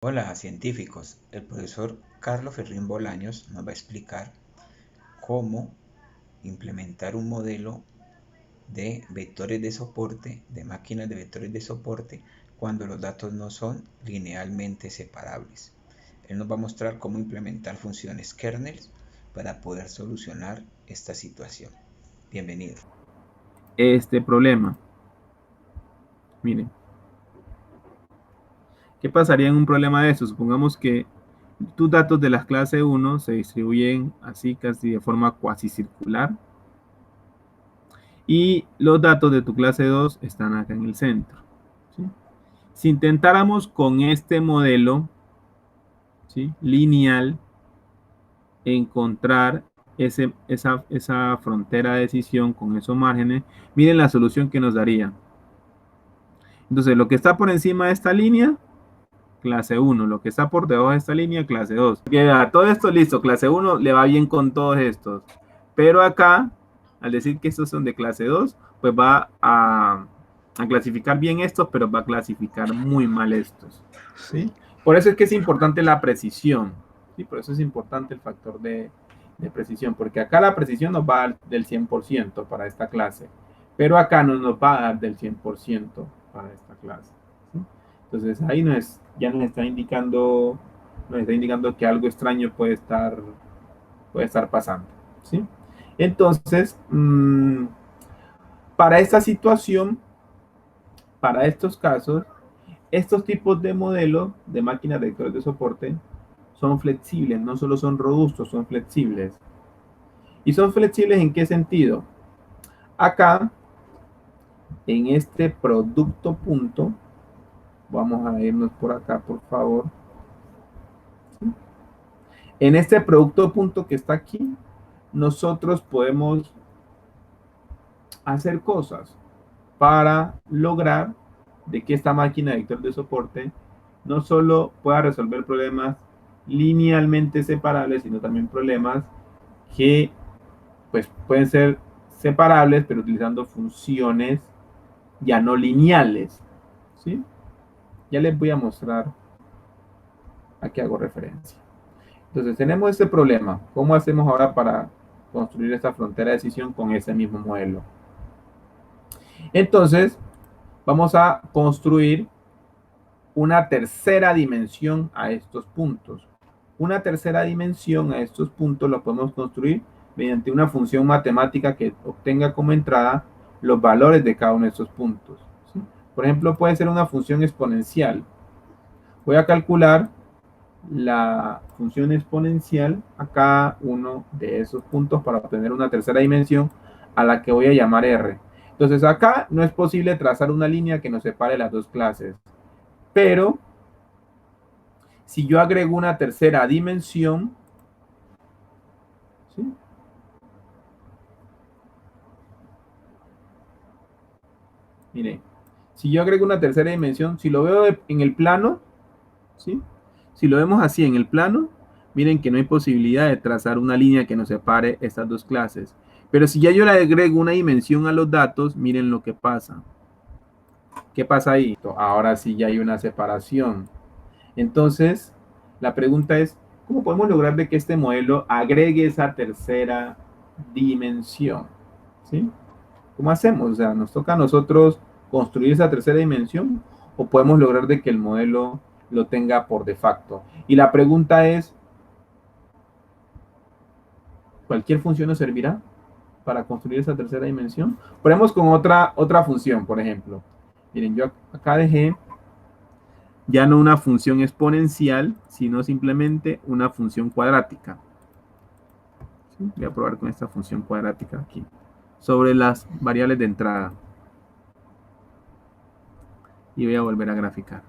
Hola científicos, el profesor Carlos Ferrín Bolaños nos va a explicar cómo implementar un modelo de vectores de soporte, de máquinas de vectores de soporte, cuando los datos no son linealmente separables. Él nos va a mostrar cómo implementar funciones kernels para poder solucionar esta situación. Bienvenido. Este problema. Miren, ¿qué pasaría en un problema de eso? Supongamos que tus datos de la clase 1 se distribuyen así casi de forma cuasi circular y los datos de tu clase 2 están acá en el centro. ¿Sí? Si intentáramos con este modelo, ¿sí?, lineal, encontrar esa frontera de decisión con esos márgenes, miren la solución que nos daría. Entonces, lo que está por encima de esta línea, clase 1, lo que está por debajo de esta línea, clase 2. Todo esto listo, clase 1 le va bien con todos estos. Pero acá, al decir que estos son de clase 2, pues va a clasificar bien estos, pero va a clasificar muy mal estos. ¿Sí? Por eso es que es importante la precisión. ¿Sí? Por eso es importante el factor de precisión, porque acá la precisión nos va a dar del 100% para esta clase, pero acá no nos va a dar del 100% para esta clase. ¿Sí? Entonces ahí ya nos está indicando que algo extraño puede estar pasando. ¿Sí? Entonces, para esta situación, para estos casos, estos tipos de modelos de máquinas de vectores de soporte son flexibles, no solo son robustos, son flexibles. ¿Y son flexibles en qué sentido? Acá, en este producto punto, vamos a irnos por acá, por favor. En este producto punto que está aquí, nosotros podemos hacer cosas para lograr de que esta máquina de vector de soporte no solo pueda resolver problemas linealmente separables, sino también problemas que pues pueden ser separables, pero utilizando funciones ya no lineales. ¿Sí? Ya les voy a mostrar a qué hago referencia. Entonces tenemos este problema. ¿Cómo hacemos ahora para construir esta frontera de decisión con ese mismo modelo? Entonces, vamos a construir una tercera dimensión a estos puntos. Una tercera dimensión a estos puntos lo podemos construir mediante una función matemática que obtenga como entrada los valores de cada uno de estos puntos. ¿Sí? Por ejemplo, puede ser una función exponencial. Voy a calcular la función exponencial a cada uno de esos puntos para obtener una tercera dimensión a la que voy a llamar R. Entonces acá no es posible trazar una línea que nos separe las dos clases, pero si yo agrego una tercera dimensión, ¿sí? Mire, si yo agrego una tercera dimensión, si lo veo en el plano, ¿sí?, si lo vemos así en el plano, miren que no hay posibilidad de trazar una línea que nos separe estas dos clases. Pero si ya yo le agrego una dimensión a los datos, miren lo que pasa. ¿Qué pasa ahí? Ahora sí ya hay una separación. Entonces, la pregunta es, ¿cómo podemos lograr de que este modelo agregue esa tercera dimensión? ¿Sí? ¿Cómo hacemos? O sea, ¿nos toca a nosotros construir esa tercera dimensión o podemos lograr de que el modelo lo tenga por de facto? Y la pregunta es, ¿cualquier función nos servirá para construir esa tercera dimensión? Ponemos con otra función, por ejemplo. Miren, yo acá dejé ya no una función exponencial, sino simplemente una función cuadrática. ¿Sí? Voy a probar con esta función cuadrática aquí, sobre las variables de entrada. Y voy a volver a graficar.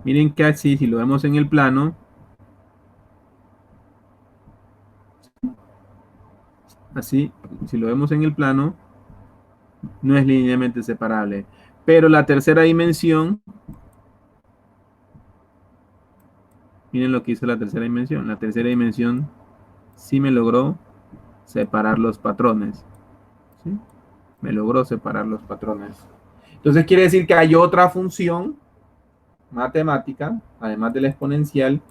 Miren que así, si lo vemos en el plano, así, si lo vemos en el plano, no es linealmente separable. Pero la tercera dimensión, miren lo que hizo la tercera dimensión. La tercera dimensión sí me logró separar los patrones. ¿Sí? Me logró separar los patrones. Entonces quiere decir que hay otra función matemática, además de la exponencial,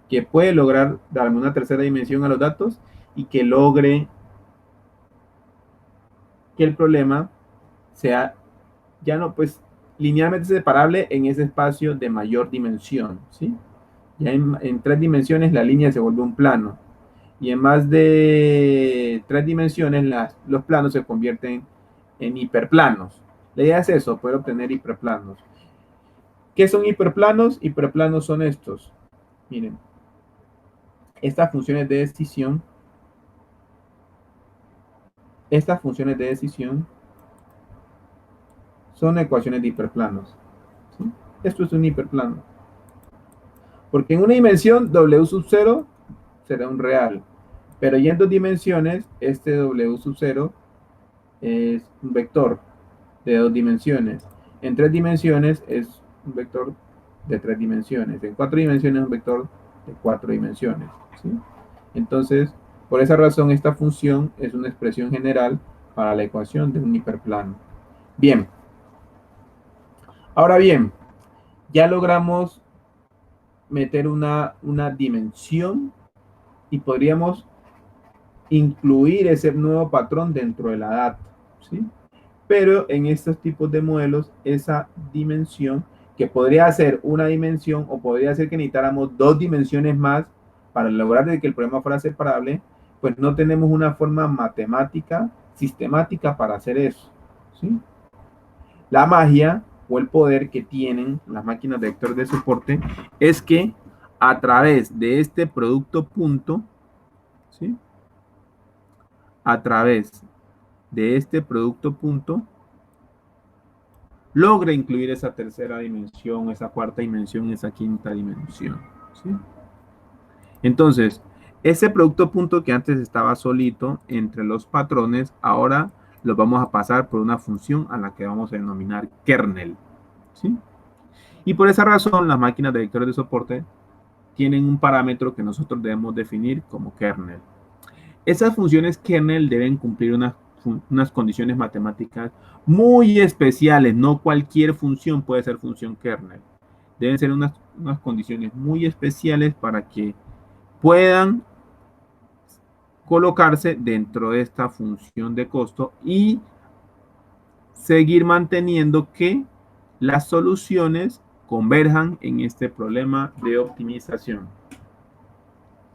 que puede lograr darme una tercera dimensión a los datos y que logre que el problema sea ya no pues linealmente separable en ese espacio de mayor dimensión, ¿sí? Ya en 3 dimensiones la línea se vuelve un plano y en más de 3 dimensiones los planos se convierten en hiperplanos. La idea es eso, poder obtener hiperplanos. ¿Qué son hiperplanos? Hiperplanos son estos. Miren, estas funciones de decisión, son ecuaciones de hiperplanos, ¿sí? Esto es un hiperplano. Porque en una dimensión W sub 0 será un real. Pero ya en 2 dimensiones, este W sub 0 es un vector de 2 dimensiones. En 3 dimensiones es un vector de 3 dimensiones. En 4 dimensiones es un vector de 4 dimensiones, ¿sí? Entonces, por esa razón, esta función es una expresión general para la ecuación de un hiperplano. Bien. Ahora bien, ya logramos meter una dimensión y podríamos incluir ese nuevo patrón dentro de la data, ¿sí? Pero en estos tipos de modelos, esa dimensión, que podría ser una dimensión o podría ser que necesitáramos 2 dimensiones más para lograr de que el problema fuera separable, pues no tenemos una forma matemática, sistemática para hacer eso, ¿sí? La magia o el poder que tienen las máquinas de vectores de soporte es que a través de este producto punto, ¿sí? A través de este producto punto, logra incluir esa tercera dimensión, esa cuarta dimensión, esa quinta dimensión, ¿sí? Entonces, ese producto punto que antes estaba solito entre los patrones, ahora lo vamos a pasar por una función a la que vamos a denominar kernel, ¿sí? Y por esa razón, las máquinas de vectores de soporte tienen un parámetro que nosotros debemos definir como kernel. Esas funciones kernel deben cumplir unas condiciones matemáticas muy especiales. No cualquier función puede ser función kernel. Deben ser unas condiciones muy especiales para que puedan colocarse dentro de esta función de costo y seguir manteniendo que las soluciones converjan en este problema de optimización,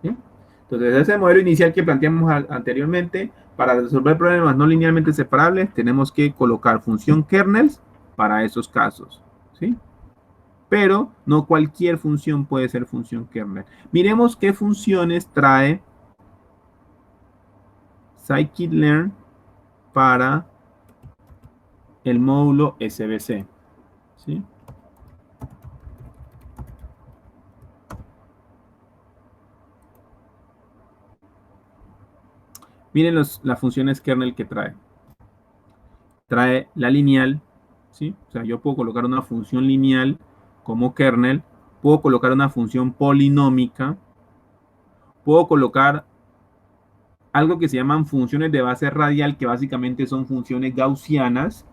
¿sí? Entonces, ese modelo inicial que planteamos anteriormente, para resolver problemas no linealmente separables, tenemos que colocar función kernels para esos casos, ¿sí? Pero no cualquier función puede ser función kernel. Miremos qué funciones trae scikit-learn para el módulo SBC, ¿sí? Miren las funciones kernel que trae. Trae la lineal, ¿sí? O sea, yo puedo colocar una función lineal como kernel, puedo colocar una función polinómica, puedo colocar algo que se llaman funciones de base radial, que básicamente son funciones gaussianas,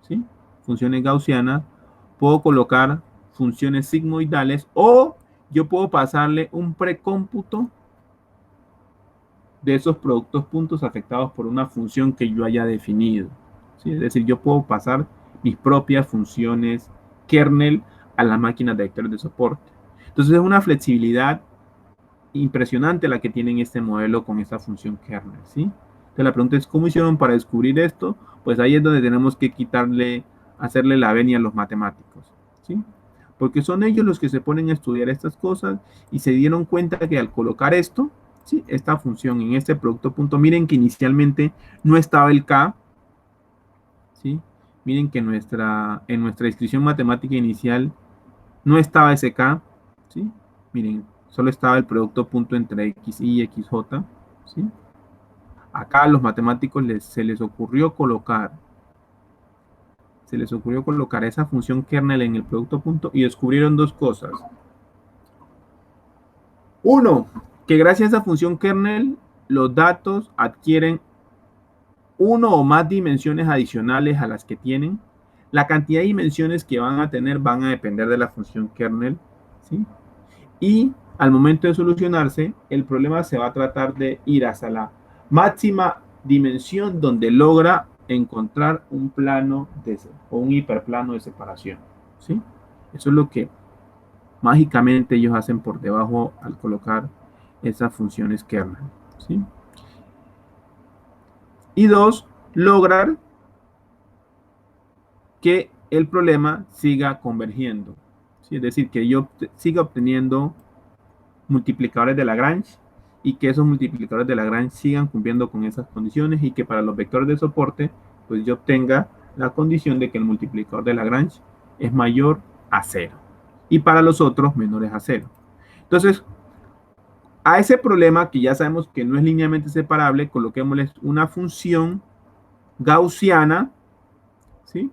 ¿sí? Funciones gaussianas. Puedo colocar funciones sigmoidales o yo puedo pasarle un precómputo de esos productos puntos afectados por una función que yo haya definido, ¿sí? Es decir, yo puedo pasar mis propias funciones kernel a las máquinas de vectores de soporte. Entonces es una flexibilidad impresionante la que tienen este modelo con esta función kernel, ¿sí? Entonces la pregunta es, ¿cómo hicieron para descubrir esto? Pues ahí es donde tenemos que hacerle la venia a los matemáticos, ¿sí? Porque son ellos los que se ponen a estudiar estas cosas y se dieron cuenta que al colocar esto, ¿sí? Esta función en este producto punto, miren que inicialmente no estaba el K, ¿sí? Miren que en nuestra descripción matemática inicial no estaba ese K, ¿sí? Miren, solo estaba el producto punto entre xy y xj, ¿sí? Acá a los matemáticos se les ocurrió colocar esa función kernel en el producto punto y descubrieron dos cosas. Uno, que gracias a esa función kernel los datos adquieren uno o más dimensiones adicionales a las que tienen. la cantidad de dimensiones que van a tener van a depender de la función kernel, ¿sí? Y al momento de solucionarse, el problema se va a tratar de ir hasta la máxima dimensión donde logra encontrar un plano o un hiperplano de separación, ¿sí? Eso es lo que mágicamente ellos hacen por debajo al colocar esas funciones kernel, ¿sí? Y dos, lograr que el problema siga convergiendo, ¿sí? Es decir, que yo siga obteniendo multiplicadores de Lagrange y que esos multiplicadores de Lagrange sigan cumpliendo con esas condiciones y que para los vectores de soporte, pues yo obtenga la condición de que el multiplicador de Lagrange es mayor a 0 y para los otros menores a 0. Entonces, a ese problema que ya sabemos que no es linealmente separable, coloquémosle una función gaussiana, ¿sí?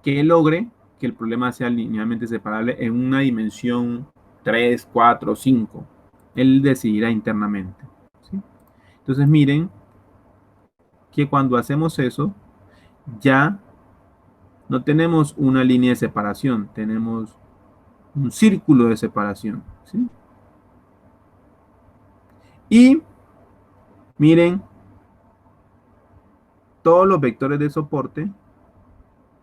Que logre que el problema sea linealmente separable en una dimensión 3, 4, 5. Él decidirá internamente, ¿sí? Entonces miren que cuando hacemos eso, ya no tenemos una línea de separación, tenemos un círculo de separación, ¿sí? Y miren todos los vectores de soporte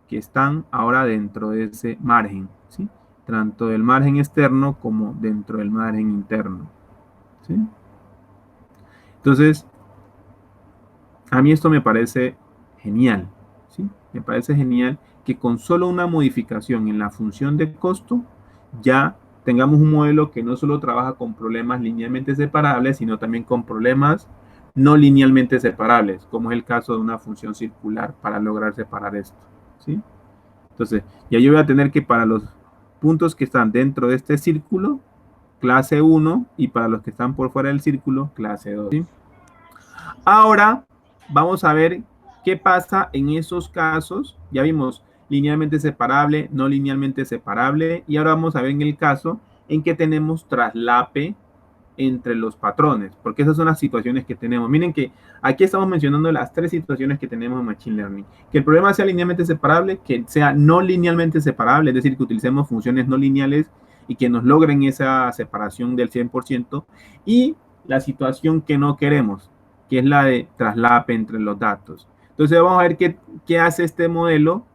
que están ahora dentro de ese margen, ¿sí? Tanto del margen externo como dentro del margen interno, ¿sí? Entonces, a mí esto me parece genial, ¿sí? Me parece genial que con solo una modificación en la función de costo ya tengamos un modelo que no solo trabaja con problemas linealmente separables, sino también con problemas no linealmente separables, como es el caso de una función circular para lograr separar esto, ¿sí? Entonces, ya yo voy a tener que para los puntos que están dentro de este círculo, clase 1, y para los que están por fuera del círculo, clase 2, ¿sí? Ahora vamos a ver qué pasa en esos casos. Ya vimos linealmente separable, no linealmente separable, y ahora vamos a ver en el caso en que tenemos traslape entre los patrones, porque esas son las situaciones que tenemos. Miren que aquí estamos mencionando las tres situaciones que tenemos en Machine Learning. Que el problema sea linealmente separable, que sea no linealmente separable, es decir, que utilicemos funciones no lineales y que nos logren esa separación del 100%, y la situación que no queremos, que es la de traslape entre los datos. Entonces vamos a ver qué hace este modelo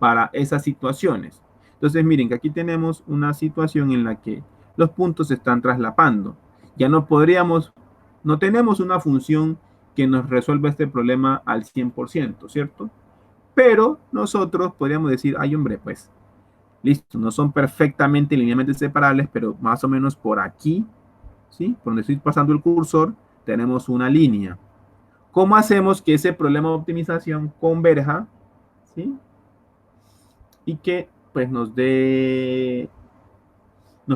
para esas situaciones. Entonces miren que aquí tenemos una situación en la que los puntos se están traslapando. Ya no podríamos, no tenemos una función que nos resuelva este problema al 100%, ¿cierto? Pero nosotros podríamos decir, ay hombre, pues, listo, no son perfectamente linealmente separables, pero más o menos por aquí, ¿sí? Por donde estoy pasando el cursor, tenemos una línea. ¿Cómo hacemos que ese problema de optimización converja, ¿sí? Y que, pues, nos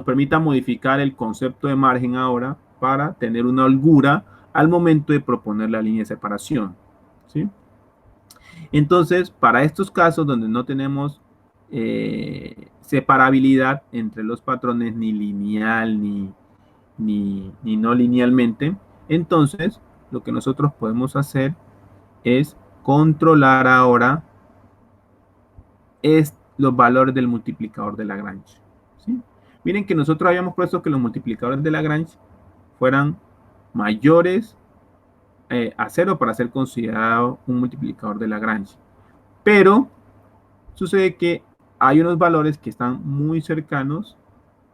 permita modificar el concepto de margen ahora para tener una holgura al momento de proponer la línea de separación, ¿sí? Entonces, para estos casos donde no tenemos separabilidad entre los patrones ni lineal ni no linealmente, entonces lo que nosotros podemos hacer es controlar ahora los valores del multiplicador de Lagrange, ¿sí? Miren que nosotros habíamos puesto que los multiplicadores de Lagrange fueran mayores a 0 para ser considerado un multiplicador de Lagrange. Pero sucede que hay unos valores que están muy cercanos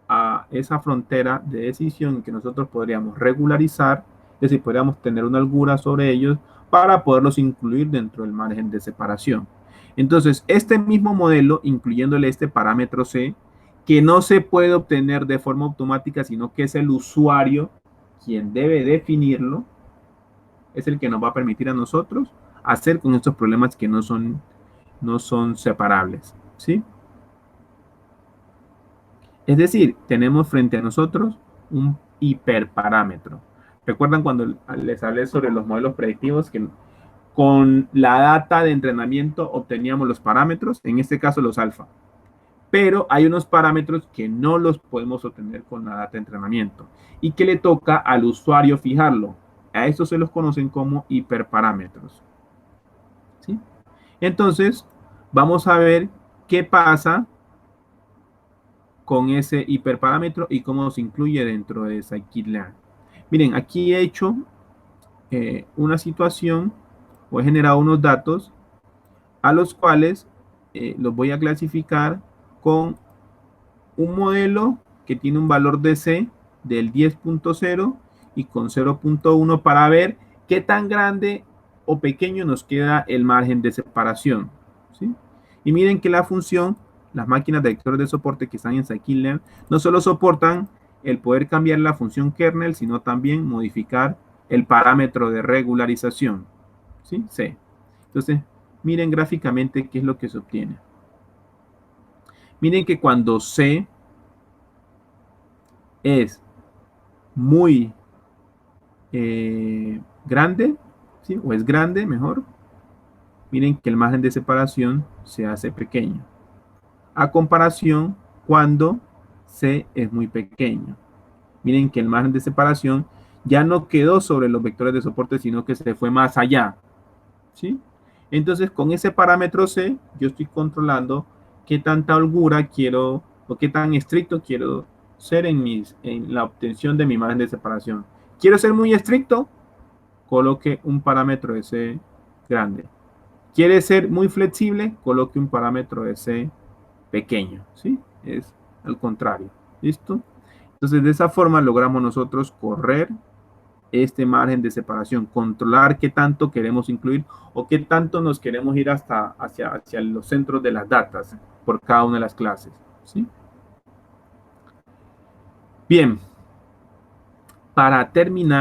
a esa frontera de decisión que nosotros podríamos regularizar, es decir, podríamos tener una holgura sobre ellos para poderlos incluir dentro del margen de separación. Entonces, este mismo modelo, incluyéndole este parámetro C, que no se puede obtener de forma automática, sino que es el usuario quien debe definirlo, es el que nos va a permitir a nosotros hacer con estos problemas que no son separables, ¿sí? Es decir, tenemos frente a nosotros un hiperparámetro. ¿Recuerdan cuando les hablé sobre los modelos predictivos que con la data de entrenamiento obteníamos los parámetros? En este caso los alfa. Pero hay unos parámetros que no los podemos obtener con la data de entrenamiento y que le toca al usuario fijarlo. A estos se los conocen como hiperparámetros, ¿sí? Entonces, vamos a ver qué pasa con ese hiperparámetro y cómo se incluye dentro de scikit-learn. Miren, aquí he hecho una situación o he generado unos datos a los cuales los voy a clasificar con un modelo que tiene un valor de C del 10.0 y con 0.1 para ver qué tan grande o pequeño nos queda el margen de separación, ¿sí? Y miren que la función, las máquinas de vectores de soporte que están en scikit-learn no solo soportan el poder cambiar la función kernel, sino también modificar el parámetro de regularización, ¿sí? C. Entonces, miren gráficamente qué es lo que se obtiene. Miren que cuando C es muy grande, ¿sí? O es grande, mejor, miren que el margen de separación se hace pequeño. A comparación cuando C es muy pequeño. Miren que el margen de separación ya no quedó sobre los vectores de soporte, sino que se fue más allá, ¿sí? Entonces, con ese parámetro C, yo estoy controlando qué tanta holgura quiero o qué tan estricto quiero ser en la obtención de mi margen de separación. ¿Quiero ser muy estricto? Coloque un parámetro de C grande. ¿Quiere ser muy flexible? Coloque un parámetro de C pequeño, ¿sí? Es al contrario, ¿listo? Entonces, de esa forma logramos nosotros correr este margen de separación, controlar qué tanto queremos incluir o qué tanto nos queremos ir hacia los centros de las datas por cada una de las clases, ¿sí? Bien, para terminar,